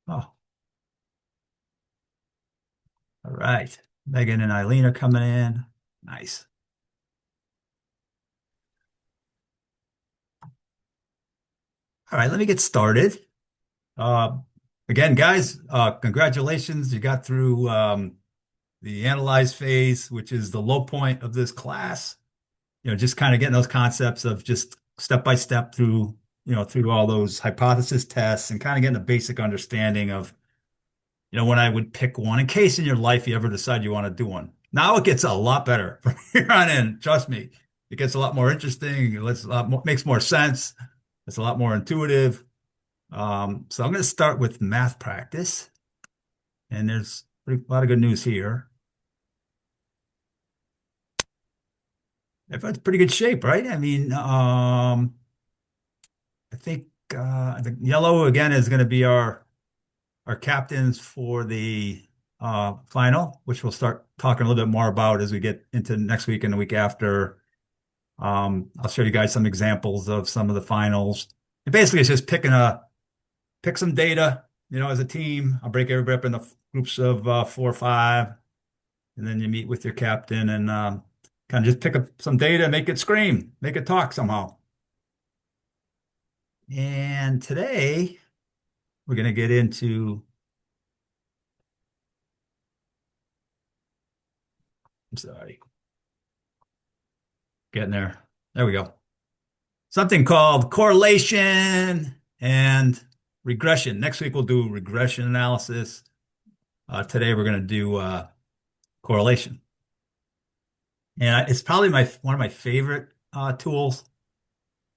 Oh, all right. Megan and Eileen are coming in. Nice. All right, let me get started. Uh, Again, guys, congratulations. You got through the analyze phase, which is the low point of this class. Just kind of getting those concepts of just step by step through, through all those hypothesis tests and kind of getting a basic understanding of, when I would pick one in case in your life you ever decide you want to do one. Now it gets a lot better from here on in. Trust me, it gets a lot more interesting. It's a lot more, makes more sense. It's a lot more intuitive. So I'm going to start with math practice, and there's a lot of good news here. Everyone's pretty good shape, right? I mean, I think yellow again is going to be our captains for the final, which we'll start talking a little bit more about as we get into next week and the week after. I'll show you guys some examples of some of the finals. And basically, it's just pick some data, as a team. I'll break everybody up into groups of 4 or 5, and then you meet with your captain and kind of just pick up some data, make it scream, make it talk somehow. And today we're going to get into, I'm sorry, getting there. There we go. Something called correlation and regression. Next week we'll do regression analysis. Today we're going to do correlation. And it's probably one of my favorite tools.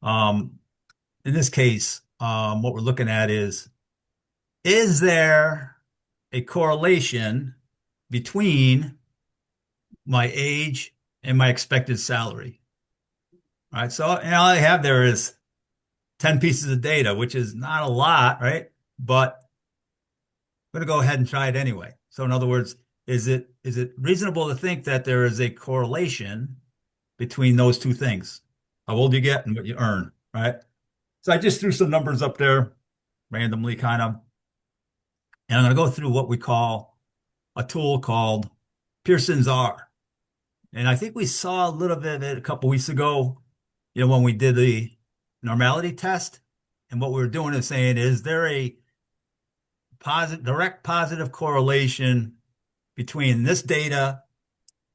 Um, in this case, what we're looking at is there a correlation between my age and my expected salary? All right, so all I have there is 10 pieces of data, which is not a lot, right? But I'm going to go ahead and try it anyway. So in other words, is it reasonable to think that there is a correlation between those two things? How old you get and what you earn, right? So I just threw some numbers up there randomly kind of, and I'm going to go through what we call a tool called Pearson's R. And I think we saw a little bit of it a couple weeks ago, when we did the normality test. And what we were doing is saying, is there a direct positive correlation between this data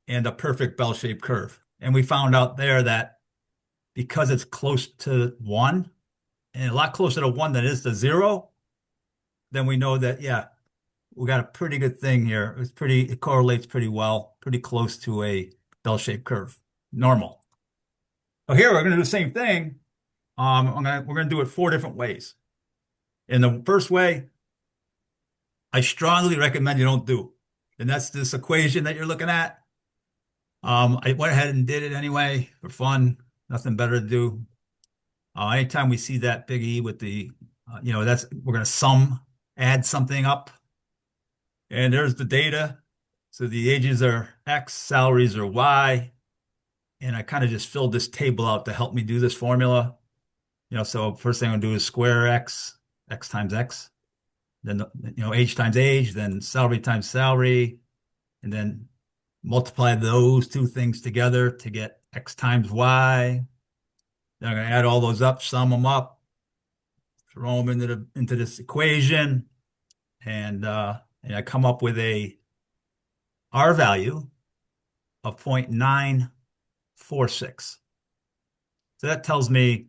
and a perfect bell-shaped curve? And we found out there that because it's close to 1, and a lot closer to 1 than it is to 0, then we know that, yeah, we got a pretty good thing here. It correlates pretty well, pretty close to a bell-shaped curve, normal. So here we're going to do the same thing. We're going to do it 4 different ways. In the first way, I strongly recommend you don't do, and that's this equation that you're looking at. I went ahead and did it anyway for fun. Nothing better to do. Anytime we see that big E with the, we're going to add something up. And there's the data. So the ages are X, salaries are Y. And I kind of just filled this table out to help me do this formula. So first thing I'm gonna do is square X, X times X. Then, age times age, then salary times salary. And then multiply those two things together to get X times Y. Then I'm gonna add all those up, sum them up, throw them into this equation. And I come up with a R value of 0.946. So that tells me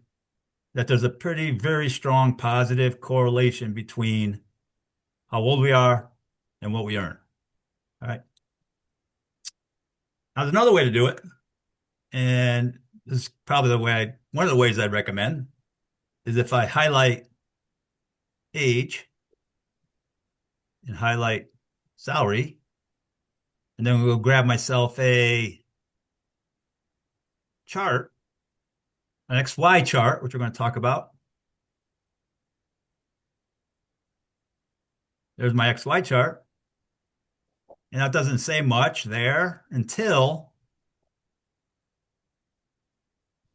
that there's a very strong positive correlation between how old we are and what we earn. All right. Now, there's another way to do it. And this is probably one of the ways I'd recommend is if I highlight age and highlight salary, and then we'll grab myself a chart, an XY chart, which we're going to talk about. There's my XY chart. And that doesn't say much there until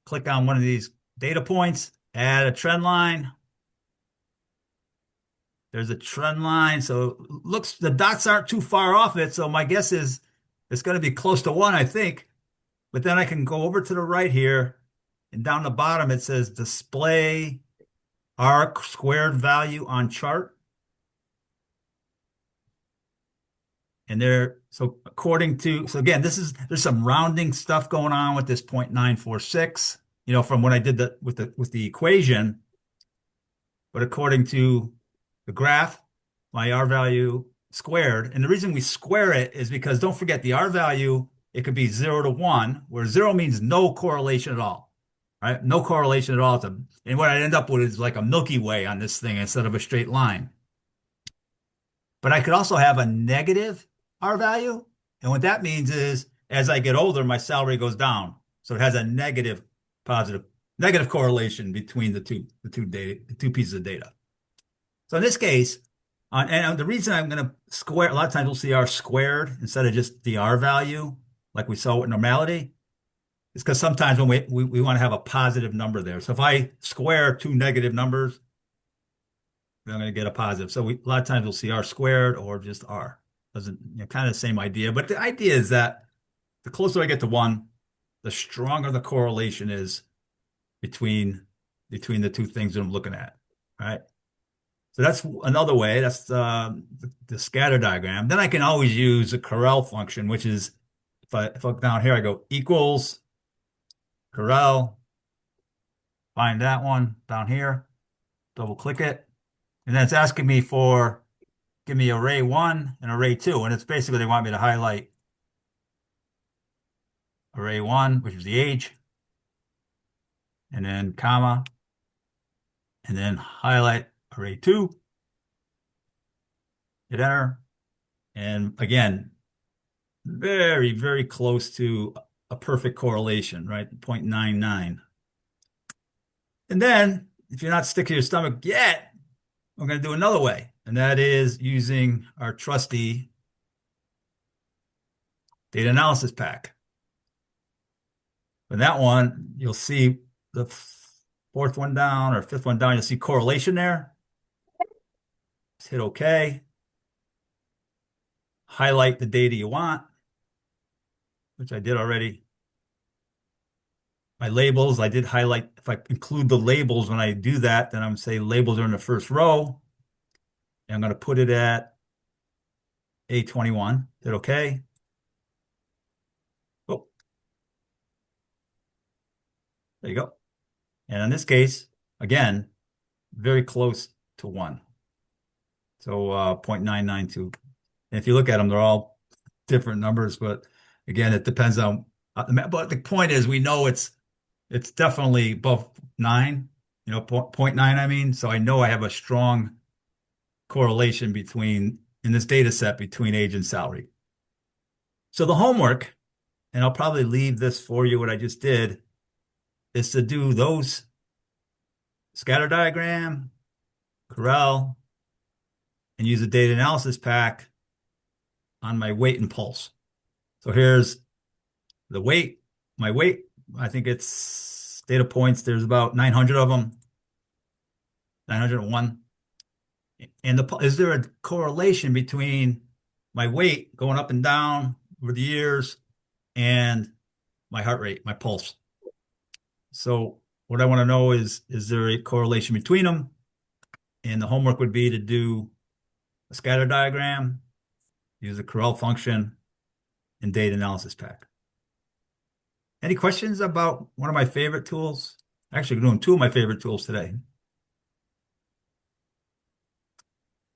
click on one of these data points, add a trend line. There's a trend line. So looks the dots aren't too far off it. So my guess is it's going to be close to one, I think. But then I can go over to the right here, and down the bottom it says display R squared value on chart. And so according to, so again, there's some rounding stuff going on with this 0.946, from when I did with the equation. But according to the graph, my R value squared, and the reason we square it is because don't forget the R value, it could be 0 to 1, where 0 means no correlation at all, right? No correlation at all. And what I end up with is like a Milky Way on this thing instead of a straight line. But I could also have a negative R value. And what that means is as I get older, my salary goes down. So it has a negative correlation between the two pieces of data. So in this case, and the reason I'm going to square, a lot of times we'll see R squared instead of just the R value, like we saw with normality, is because sometimes when we want to have a positive number there. So if I square two negative numbers, I'm going to get a positive. So a lot of times we'll see R squared or just R. Doesn't, kind of the same idea. But the idea is that the closer I get to one, the stronger the correlation is between the two things that I'm looking at. All right. So that's another way. That's the scatter diagram. Then I can always use a Correl function, which is if I look down here, I go equals Correl, find that one down here, double click it. And then it's asking me give me array 1 and array 2. And it's basically they want me to highlight array 1, which is the age, and then comma, and then highlight array 2, hit enter. And again, very, very close to a perfect correlation, right? 0.99. And then if you're not sick to your stomach yet, we're going to do another way. And that is using our trusty data analysis pack. For that one, you'll see the fourth one down or fifth one down, you'll see correlation there. Just hit OK. Highlight the data you want, which I did already. My labels, I did highlight. If I include the labels when I do that, then I'm say labels are in the first row. And I'm going to put it at A21. Hit OK. Oh, there you go. And in this case, again, very close to 1. So 0.992. And if you look at them, they're all different numbers, but again, it depends on. But the point is, we know it's definitely above 9. 0.9. I mean, so I know I have a strong correlation in this data set between age and salary. So the homework, and I'll probably leave this for you, what I just did, is to do those scatter diagram, Correl, and use a data analysis pack on my weight and pulse. So here's the weight, my weight. I think it's data points. There's about 900 of them, 901. And is there a correlation between my weight going up and down over the years and my heart rate, my pulse? So what I want to know is there a correlation between them? And the homework would be to do a scatter diagram, use a Correl function, and data analysis pack. Any questions about one of my favorite tools? Actually, doing two of my favorite tools today.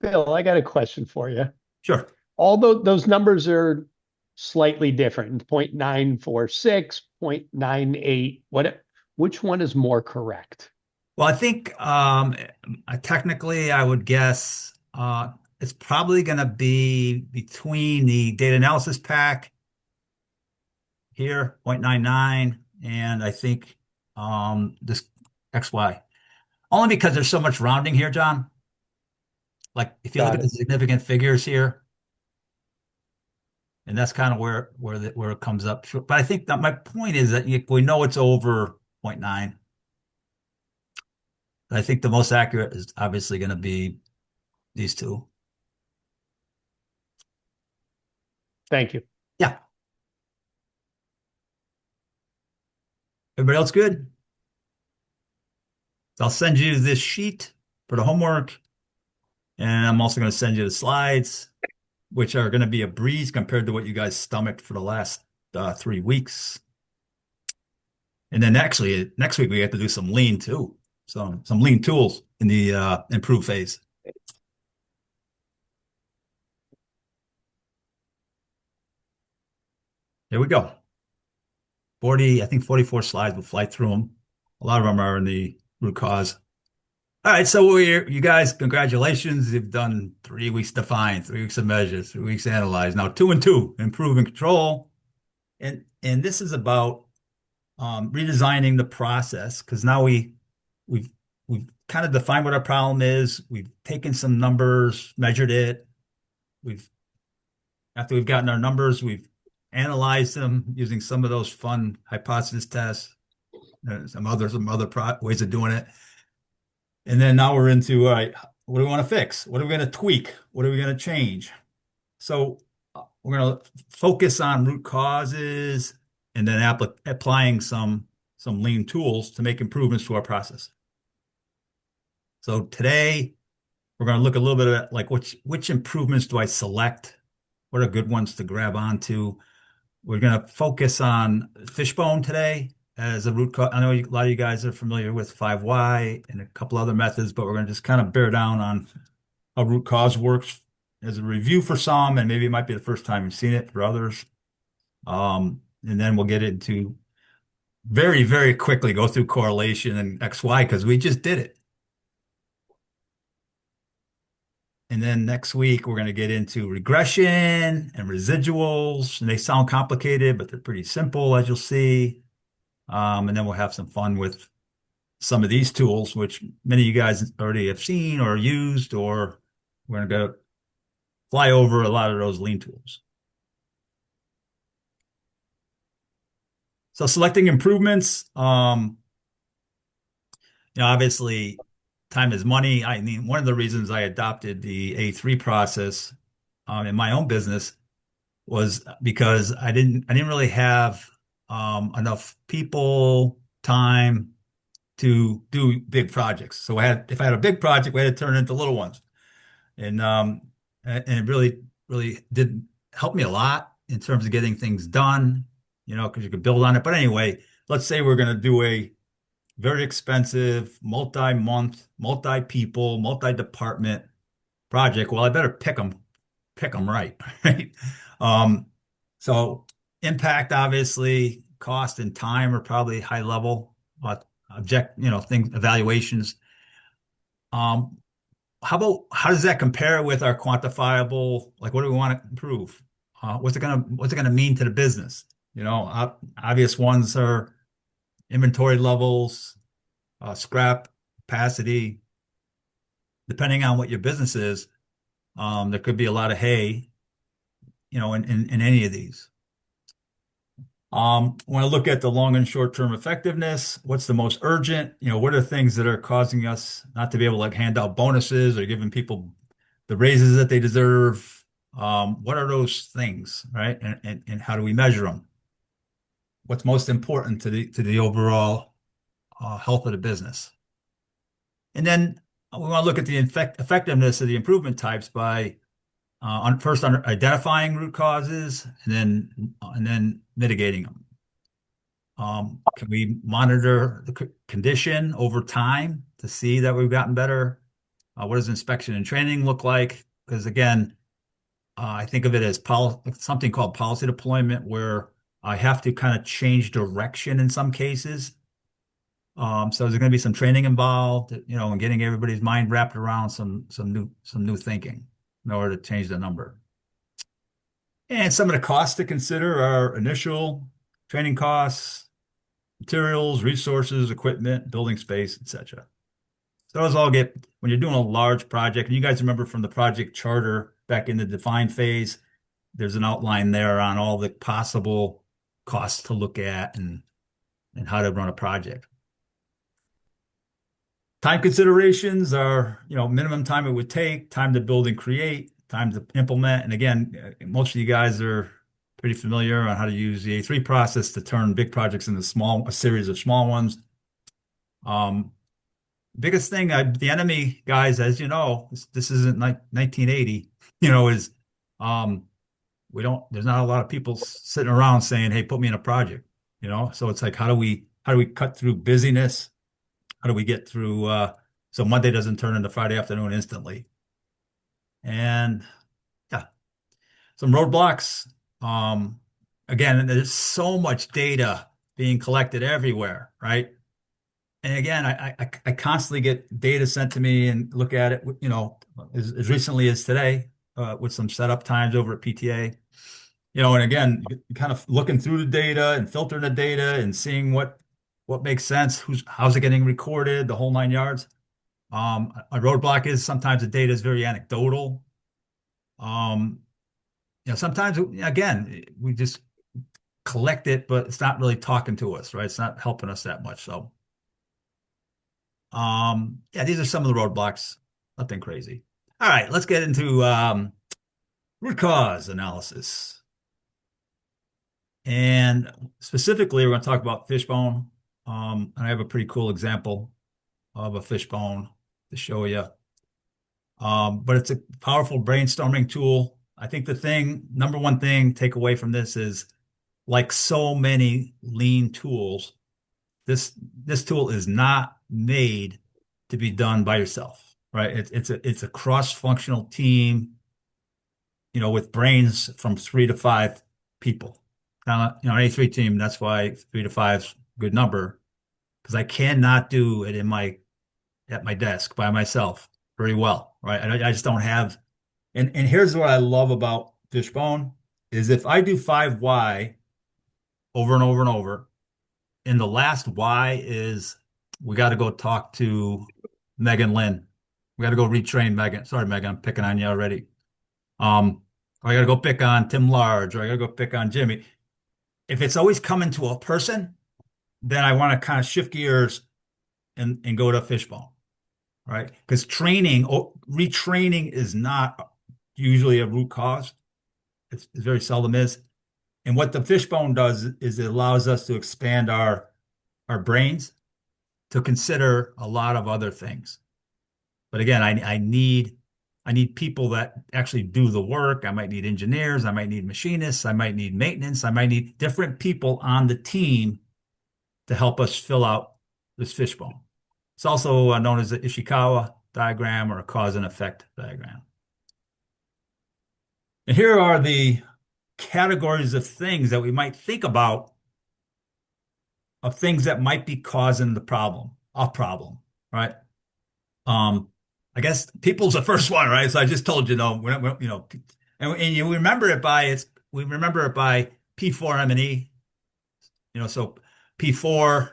Bill, I got a question for you. Sure. Although those numbers are slightly different, 0.946, 0.98, which one is more correct? Well, I think technically I would guess it's probably going to be between the data analysis pack here, 0.99, and I think this XY. Only because there's so much rounding here, John. Like if you look at the significant figures here, and that's kind of where it comes up. But I think that my point is that we know it's over 0.9. I think the most accurate is obviously going to be these two. Thank you. Yeah. Everybody else good? I'll send you this sheet for the homework, and I'm also going to send you the slides, which are going to be a breeze compared to what you guys stomached for the last 3 weeks. And then actually next week we have to do some lean too. So some lean tools in the improve phase. Here we go. 40, I think 44 slides. We'll fly through them. A lot of them are in the root cause. All right, so you guys, congratulations. You've done 3 weeks define, 3 weeks of measure, 3 weeks analyze. Now 2 and 2, improve and control. And this is about redesigning the process because now we've we've kind of defined what our problem is. We've taken some numbers, measured it. We've After we've gotten our numbers, we've analyzed them using some of those fun hypothesis tests, some other ways of doing it. And then now we're into, all right, what do we want to fix? What are we going to tweak? What are we going to change? So we're going to focus on root causes and then applying some lean tools to make improvements to our process. So today we're going to look a little bit at like which improvements do I select? What are good ones to grab onto? We're going to focus on fishbone today as a root cause. I know a lot of you guys are familiar with 5Y and a couple other methods, but we're going to just kind of bear down on how root cause works as a review for some, and maybe it might be the first time you've seen it for others. And then we'll get into very, very quickly go through correlation and XY because we just did it. And then next week, we're going to get into regression and residuals. And they sound complicated, but they're pretty simple, as you'll see. And then we'll have some fun with some of these tools, which many of you guys already have seen or used, or we're going to go fly over a lot of those lean tools. So selecting improvements, obviously time is money. I mean, one of the reasons I adopted the A3 process in my own business was because I didn't really have enough people, time to do big projects. So if I had a big project, we had to turn it into little ones. And it really did help me a lot in terms of getting things done, because you could build on it. But anyway, let's say we're going to do a very expensive, multi-month, multi-people, multi-department project. Well, I better pick them right, right? Um, so impact, obviously, cost and time are probably high level, but things, evaluations. Um, how does that compare with our quantifiable, like what do we want to improve? What's it gonna mean to the business? Obvious ones are inventory levels, scrap capacity. Depending on what your business is, there could be a lot of hay, in any of these. When I look at the long and short-term effectiveness, what's the most urgent? What are things that are causing us not to be able to like hand out bonuses or giving people the raises that they deserve? What are those things, right? And how do we measure them? What's most important to the overall health of the business? And then we want to look at the effectiveness of the improvement types by first identifying root causes and then mitigating them. Can we monitor the condition over time to see that we've gotten better? What does inspection and training look like? Because again, I think of it as something called policy deployment, where I have to kind of change direction in some cases. So there's going to be some training involved, and getting everybody's mind wrapped around some new thinking in order to change the number. And some of the costs to consider are initial training costs, materials, resources, equipment, building space, etc. So those all get, when you're doing a large project, and you guys remember from the project charter back in the define phase, there's an outline there on all the possible costs to look at and how to run a project. Time considerations are, minimum time it would take, time to build and create, time to implement. And again, most of you guys are pretty familiar on how to use the A3 process to turn big projects into a series of small ones. Um, Biggest thing, the enemy, guys, as you know, this isn't like 1980, is um, there's not a lot of people sitting around saying, "Hey, put me in a project," So it's like, how do we cut through busyness? How do we get through so Monday doesn't turn into Friday afternoon instantly? And yeah, some roadblocks. Um, Again, there's so much data being collected everywhere, right? And again, I constantly get data sent to me and look at it, as recently as today, with some setup times over at PTA. And again, kind of looking through the data and filtering the data and seeing what makes sense, how's it getting recorded, the whole nine yards. A roadblock is sometimes the data is very anecdotal. Um, Sometimes again, we just collect it, but it's not really talking to us, right? It's not helping us that much. So, yeah, these are some of the roadblocks. Nothing crazy. All right, let's get into root cause analysis. And specifically, we're going to talk about fishbone. And I have a pretty cool example of a fishbone to show you. But it's a powerful brainstorming tool. I think number one thing, take away from this is like so many lean tools, this this tool is not made to be done by yourself, right? It's a cross-functional team, with brains from 3 to 5 people. Now, an A3 team, that's why 3 to 5 is a good number, because I cannot do it at my desk by myself very well, right? I just don't have. And here's what I love about Fishbone is if I do 5Y over and over and over, and the last Y is we got to go talk to Megan Lynn. We got to go retrain Megan. Sorry, Megan, I'm picking on you already. Or I got to go pick on Tim Large, or I got to go pick on Jimmy. If it's always coming to a person, then I want to kind of shift gears and go to Fishbone, right? Because retraining is not usually a root cause. It very seldom is. And what the fishbone does is it allows us to expand our brains to consider a lot of other things. But again, I need people that actually do the work. I might need engineers, I might need machinists, I might need maintenance, I might need different people on the team to help us fill out this fishbone. It's also known as the Ishikawa diagram or a cause and effect diagram. And here are the categories of things that we might think about of things that might be causing a problem, right? Um, I guess people's the first one, right? So I just told you, no, and you remember it by we remember it by P4M&E, so P4,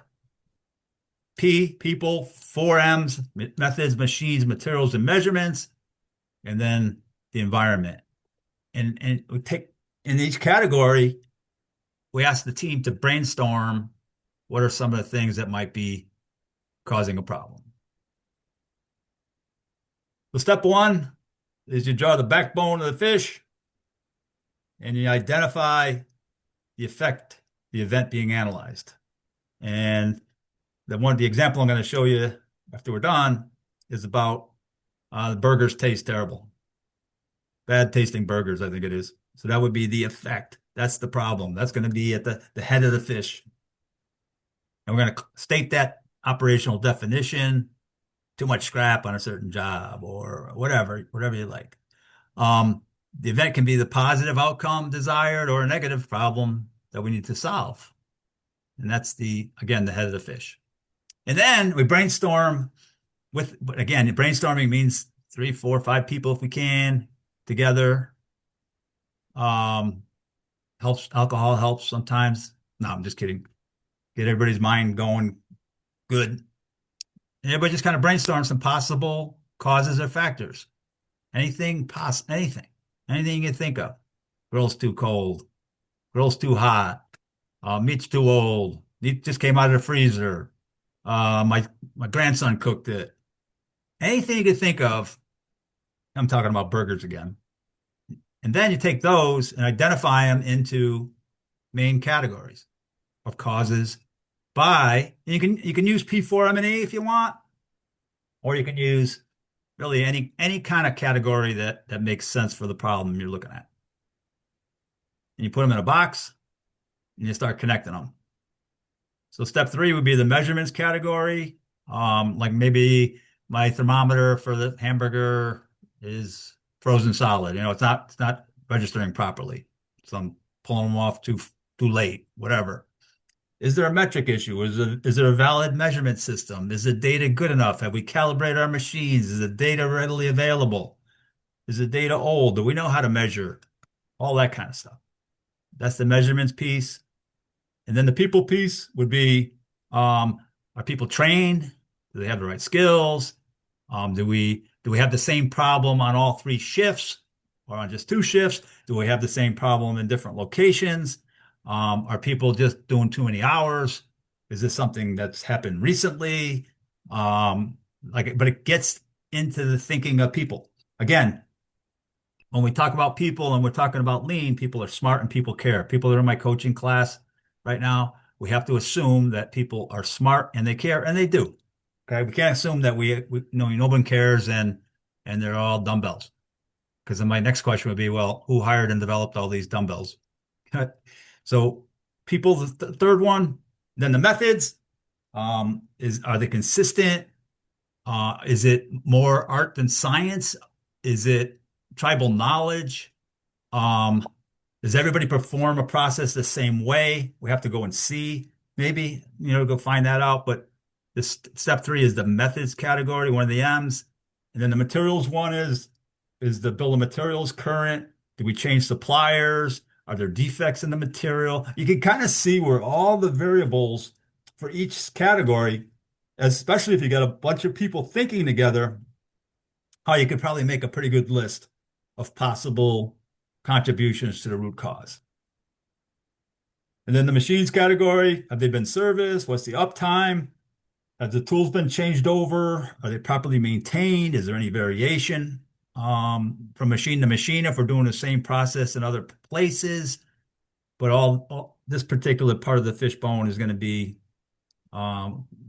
people, 4Ms, methods, machines, materials, and measurements, and then the environment. And we take in each category, we ask the team to brainstorm what are some of the things that might be causing a problem. So step one is you draw the backbone of the fish and you identify the event being analyzed. And the example I'm going to show you after we're done is about the burgers taste terrible. Bad tasting burgers, I think it is. So that would be the effect. That's the problem. That's going to be at the head of the fish. And we're going to state that operational definition, too much scrap on a certain job or whatever you like. The event can be the positive outcome desired or a negative problem that we need to solve. And that's again, the head of the fish. And then we brainstorm but again, brainstorming means 3, 4, 5 people if we can together. Alcohol helps sometimes. No, I'm just kidding. Get everybody's mind going good. And everybody just kind of brainstorm some possible causes or factors. Anything. Anything you can think of. Grill's too cold. Grill's too hot. Meat's too old. Meat just came out of the freezer. My grandson cooked it. anything you could think of. I'm talking about burgers again. And then you take those and identify them into main categories of causes by, and you can use P4M&E if you want, or you can use really any kind of category that makes sense for the problem you're looking at. And you put them in a box and you start connecting them. So step three would be the measurements category. Like maybe my thermometer for the hamburger is frozen solid. It's not registering properly. So I'm pulling them off too late, whatever. Is there a metric issue? Is there a valid measurement system? Is the data good enough? Have we calibrated our machines? Is the data readily available? Is the data old? Do we know how to measure? All that kind of stuff. That's the measurements piece. And then the people piece would be, are people trained? Do they have the right skills? Do we have the same problem on all three shifts or on just two shifts? Do we have the same problem in different locations? Are people just doing too many hours? Is this something that's happened recently? But it gets into the thinking of people. Again, when we talk about people and we're talking about lean, people are smart and people care. People that are in my coaching class right now, we have to assume that people are smart and they care, and they do. Okay, we can't assume that we no one cares and they're all dumbbells. Because then my next question would be, well, who hired and developed all these dumbbells? So people, the third one, then the methods, are they consistent? Is it more art than science? Is it tribal knowledge? Um, does everybody perform a process the same way? We have to go and see, maybe, go find that out. But this step three is the methods category, one of the M's. And then the materials one is the bill of materials current? Do we change suppliers? Are there defects in the material? You can kind of see where all the variables for each category, especially if you got a bunch of people thinking together, how you could probably make a pretty good list of possible contributions to the root cause. And then the machines category, have they been serviced? What's the uptime? Have the tools been changed over? Are they properly maintained? Is there any variation from machine to machine if we're doing the same process in other places? But all this particular part of the fishbone is going to be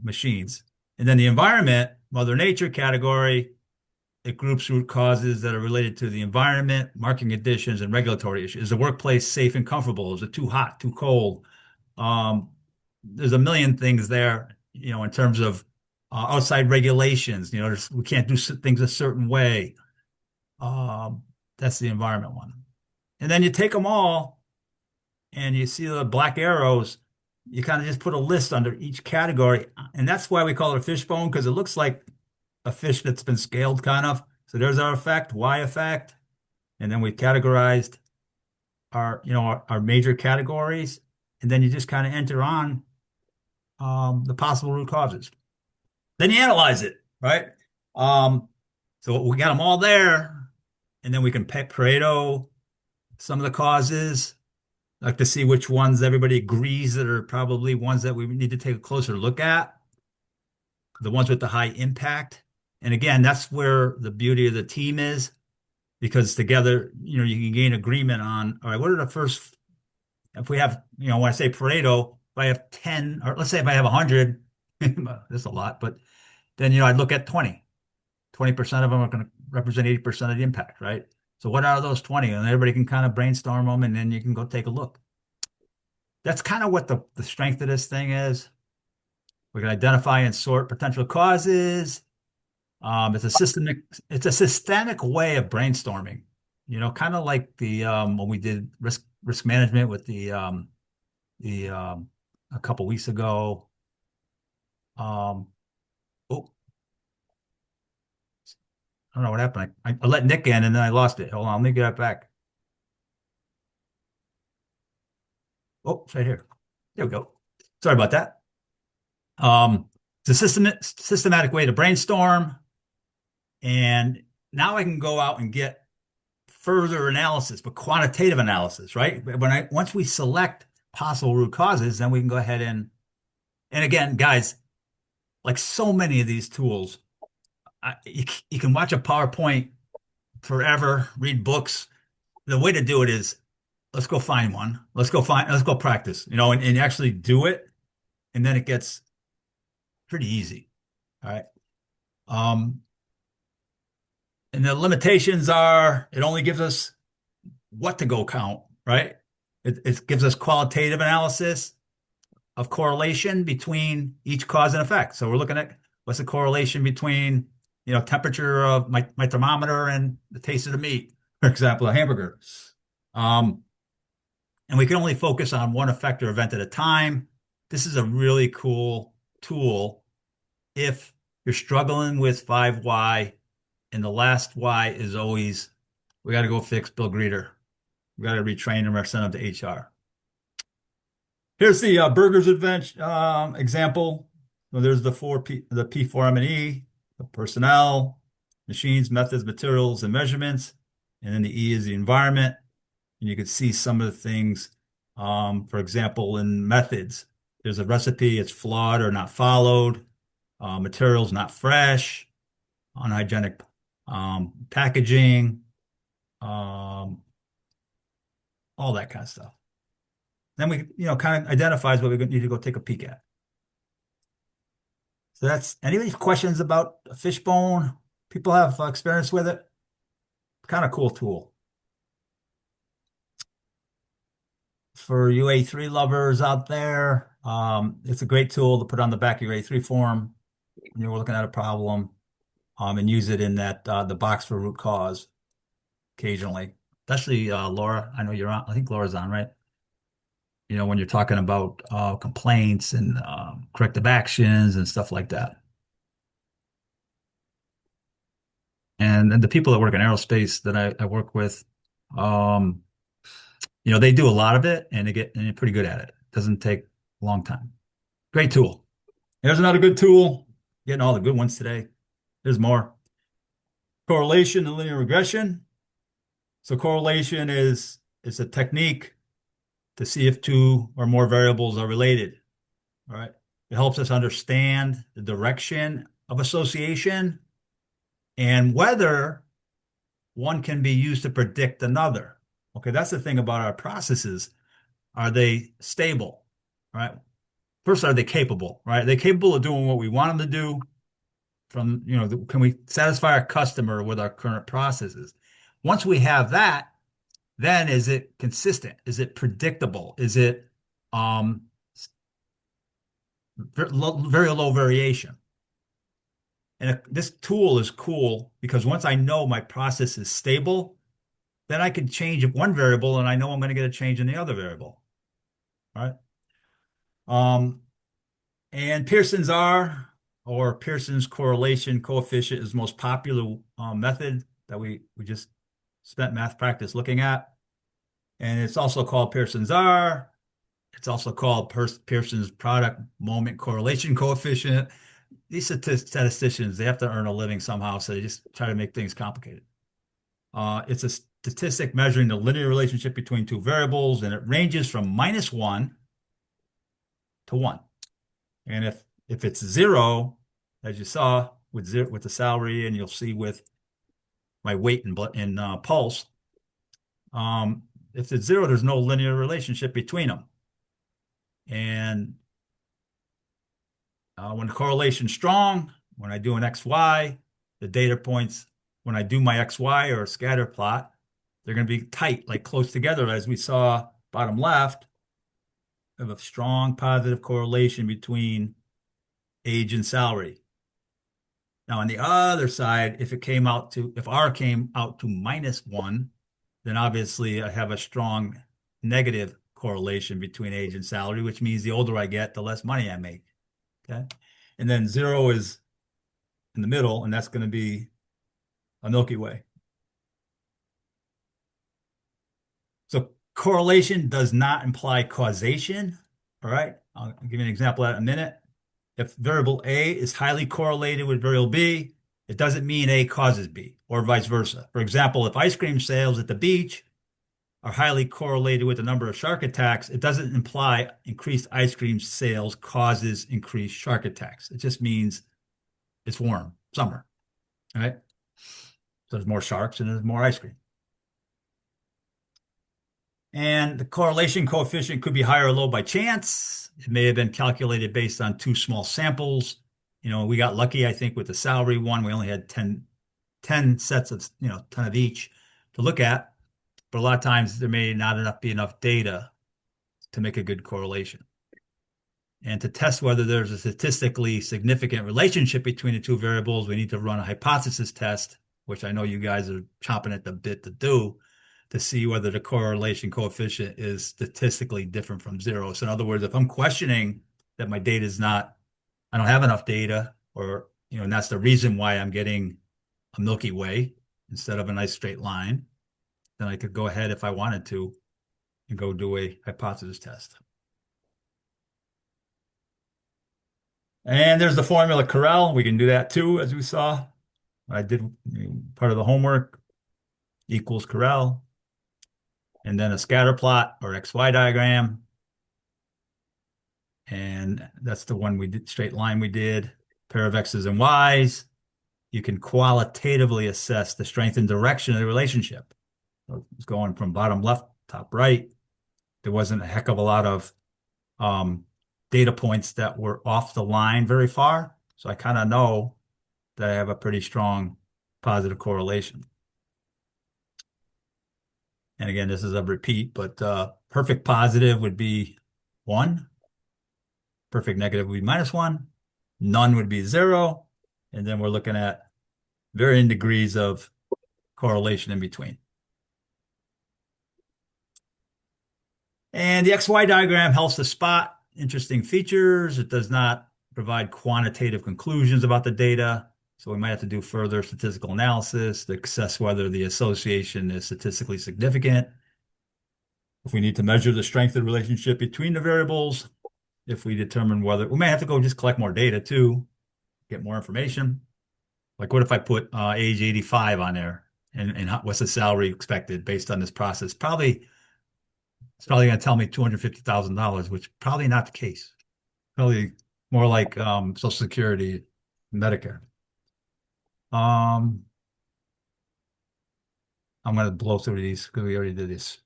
machines. And then the environment, Mother Nature category, it groups root causes that are related to the environment, market conditions, and regulatory issues. Is the workplace safe and comfortable? Is it too hot, too cold? There's a million things there, in terms of outside regulations. We can't do things a certain way. That's the environment one. And then you take them all and you see the black arrows. You kind of just put a list under each category. And that's why we call it a fishbone, because it looks like a fish that's been scaled kind of. So there's our effect, Y effect. And then we categorized our major categories. And then you just kind of enter on the possible root causes. Then you analyze it, right? So we got them all there. And then we can Pareto some of the causes, like to see which ones everybody agrees that are probably ones that we need to take a closer look at, the ones with the high impact. And again, that's where the beauty of the team is, because together, you can gain agreement on, all right, what are the first, if we have, when I say Pareto, if I have 10, or let's say if I have 100, that's a lot, but then, I'd look at 20. 20% of them are going to represent 80% of the impact, right? So what are those 20? And everybody can kind of brainstorm them, and then you can go take a look. That's kind of what the strength of this thing is. We can identify and sort potential causes. It's a systemic way of brainstorming, kind of like the when we did risk management with the a couple weeks ago. Oh, I don't know what happened. I let Nick in and then I lost it. Hold on, let me get it back. Oh, it's right here. There we go. Sorry about that. It's a systematic way to brainstorm. And now I can go out and get further analysis, but quantitative analysis, right? Once we select possible root causes, then we can go ahead and again, guys, like so many of these tools, you can watch a PowerPoint forever, read books. The way to do it is let's go find one. Let's go practice, and actually do it. And then it gets pretty easy. All right. Um, and the limitations are it only gives us what to go count, right? It gives us qualitative analysis of correlation between each cause and effect. So we're looking at what's the correlation between, temperature of my thermometer and the taste of the meat, for example, a hamburger. Um, and we can only focus on one effect or event at a time. This is a really cool tool if you're struggling with 5Y and the last Y is always, we got to go fix Bill Greeter. We got to retrain him or send him to HR. Here's the burgers adventure example. So there's the P4M&E, the personnel, machines, methods, materials, and measurements. And then the E is the environment. And you can see some of the things, for example, in methods. There's a recipe, it's flawed or not followed. Materials not fresh, unhygienic packaging, um, all that kind of stuff. Then we, kind of identifies what we need to go take a peek at. So that's any questions about a fishbone? People have experience with it. Kind of cool tool. For you A3 lovers out there, it's a great tool to put on the back of your A3 form when you're looking at a problem, and use it in that the box for root cause occasionally. Especially Laura, I know you're on. I think Laura's on, right? When you're talking about complaints and corrective actions and stuff like that. And the people that work in aerospace that I work with, um, they do a lot of it and they're pretty good at it. Doesn't take a long time. Great tool. Here's another good tool. Getting all the good ones today. There's more. Correlation and linear regression. So correlation is a technique to see if two or more variables are related. All right. It helps us understand the direction of association and whether one can be used to predict another. Okay, that's the thing about our processes. Are they stable? Right. First, are they capable? Right? Are they capable of doing what we want them to do? Can we satisfy our customer with our current processes? Once we have that, then is it consistent? Is it predictable? Is it um, very low variation? And this tool is cool because once I know my process is stable, then I can change one variable and I know I'm going to get a change in the other variable. All right. And Pearson's R or Pearson's correlation coefficient is the most popular method that we just spent math practice looking at. And it's also called Pearson's R. It's also called Pearson's product moment correlation coefficient. These statisticians, they have to earn a living somehow, so they just try to make things complicated. It's a statistic measuring the linear relationship between two variables, and it ranges from -1 to 1. And if it's 0, as you saw with the salary, and you'll see with my weight and pulse, if it's 0, there's no linear relationship between them. And when the correlation's strong, when I do an XY, the data points, when I do my XY or a scatter plot, they're going to be tight, like close together, as we saw bottom left, of a strong positive correlation between age and salary. Now, on the other side, if R came out to -1, then obviously I have a strong negative correlation between age and salary, which means the older I get, the less money I make. Okay. And then 0 is in the middle, and that's going to be a Milky Way. So correlation does not imply causation. All right. I'll give you an example of that in a minute. If variable A is highly correlated with variable B, it doesn't mean A causes B, or vice versa. For example, if ice cream sales at the beach are highly correlated with the number of shark attacks, it doesn't imply increased ice cream sales causes increased shark attacks. It just means it's warm, summer. right? So there's more sharks and there's more ice cream. And the correlation coefficient could be high or low by chance. It may have been calculated based on two small samples. We got lucky, I think, with the salary one. We only had 10 sets of, 10 of each to look at. But a lot of times there may not be enough data to make a good correlation. And to test whether there's a statistically significant relationship between the two variables, we need to run a hypothesis test, which I know you guys are chomping at the bit to do, to see whether the correlation coefficient is statistically different from zero. So in other words, if I'm questioning that my data is not, I don't have enough data, or, and that's the reason why I'm getting a Milky Way instead of a nice straight line, then I could go ahead if I wanted to and go do a hypothesis test. And there's the formula Corel. We can do that too, as we saw. I did part of the homework equals Corel. And then a scatter plot or XY diagram. And that's the one we did, straight line we did, pair of X's and Y's. You can qualitatively assess the strength and direction of the relationship. So it's going from bottom left, top right. There wasn't a heck of a lot of data points that were off the line very far. So I kind of know that I have a pretty strong positive correlation. And again, this is a repeat, but perfect positive would be 1. Perfect negative would be -1. None would be 0. And then we're looking at varying degrees of correlation in between. And the XY diagram helps to spot interesting features. It does not provide quantitative conclusions about the data. So we might have to do further statistical analysis to assess whether the association is statistically significant. If we need to measure the strength of the relationship between the variables, if we determine whether, we may have to go just collect more data too, get more information. Like what if I put age 85 on there and what's the salary expected based on this process? It's probably going to tell me $250,000, which probably not the case. Probably more like Social Security, Medicare. I'm going to blow through these because we already did this.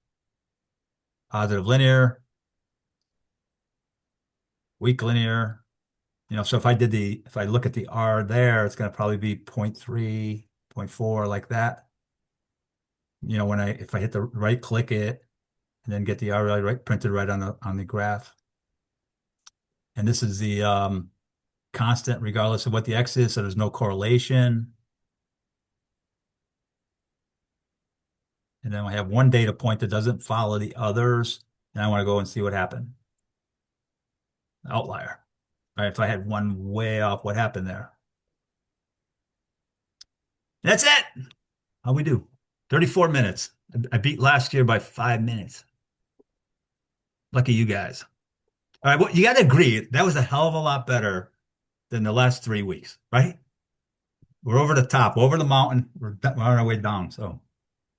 Positive linear, weak linear. So if I look at the R there, it's going to probably be 0.3, 0.4, like that. If I hit the right click it and then get the R right printed right on the graph. And this is the constant regardless of what the X is, so there's no correlation. And then I have one data point that doesn't follow the others, and I want to go and see what happened. Outlier. All right, if I had one way off, what happened there? That's it. How we do? 34 minutes. I beat last year by 5 minutes. Lucky you guys. All right, well, you got to agree, that was a hell of a lot better than the last 3 weeks, right? We're over the top, over the mountain. We're on our way down. So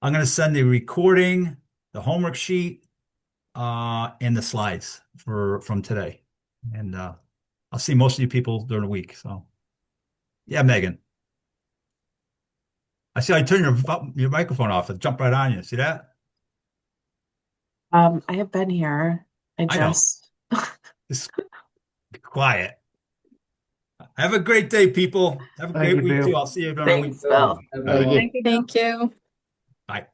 I'm going to send the recording, the homework sheet, and the slides from today. And I'll see most of you people during the week. So yeah, Megan. I see how you turn your microphone off. It jumped right on you. See that? I have been here. I I know. just Just be quiet. Have a great day, people. Have a Thank great you, week too. Bill. I'll see you during the week. thanks, Bill. All right. Thank you. Thank you. Bye.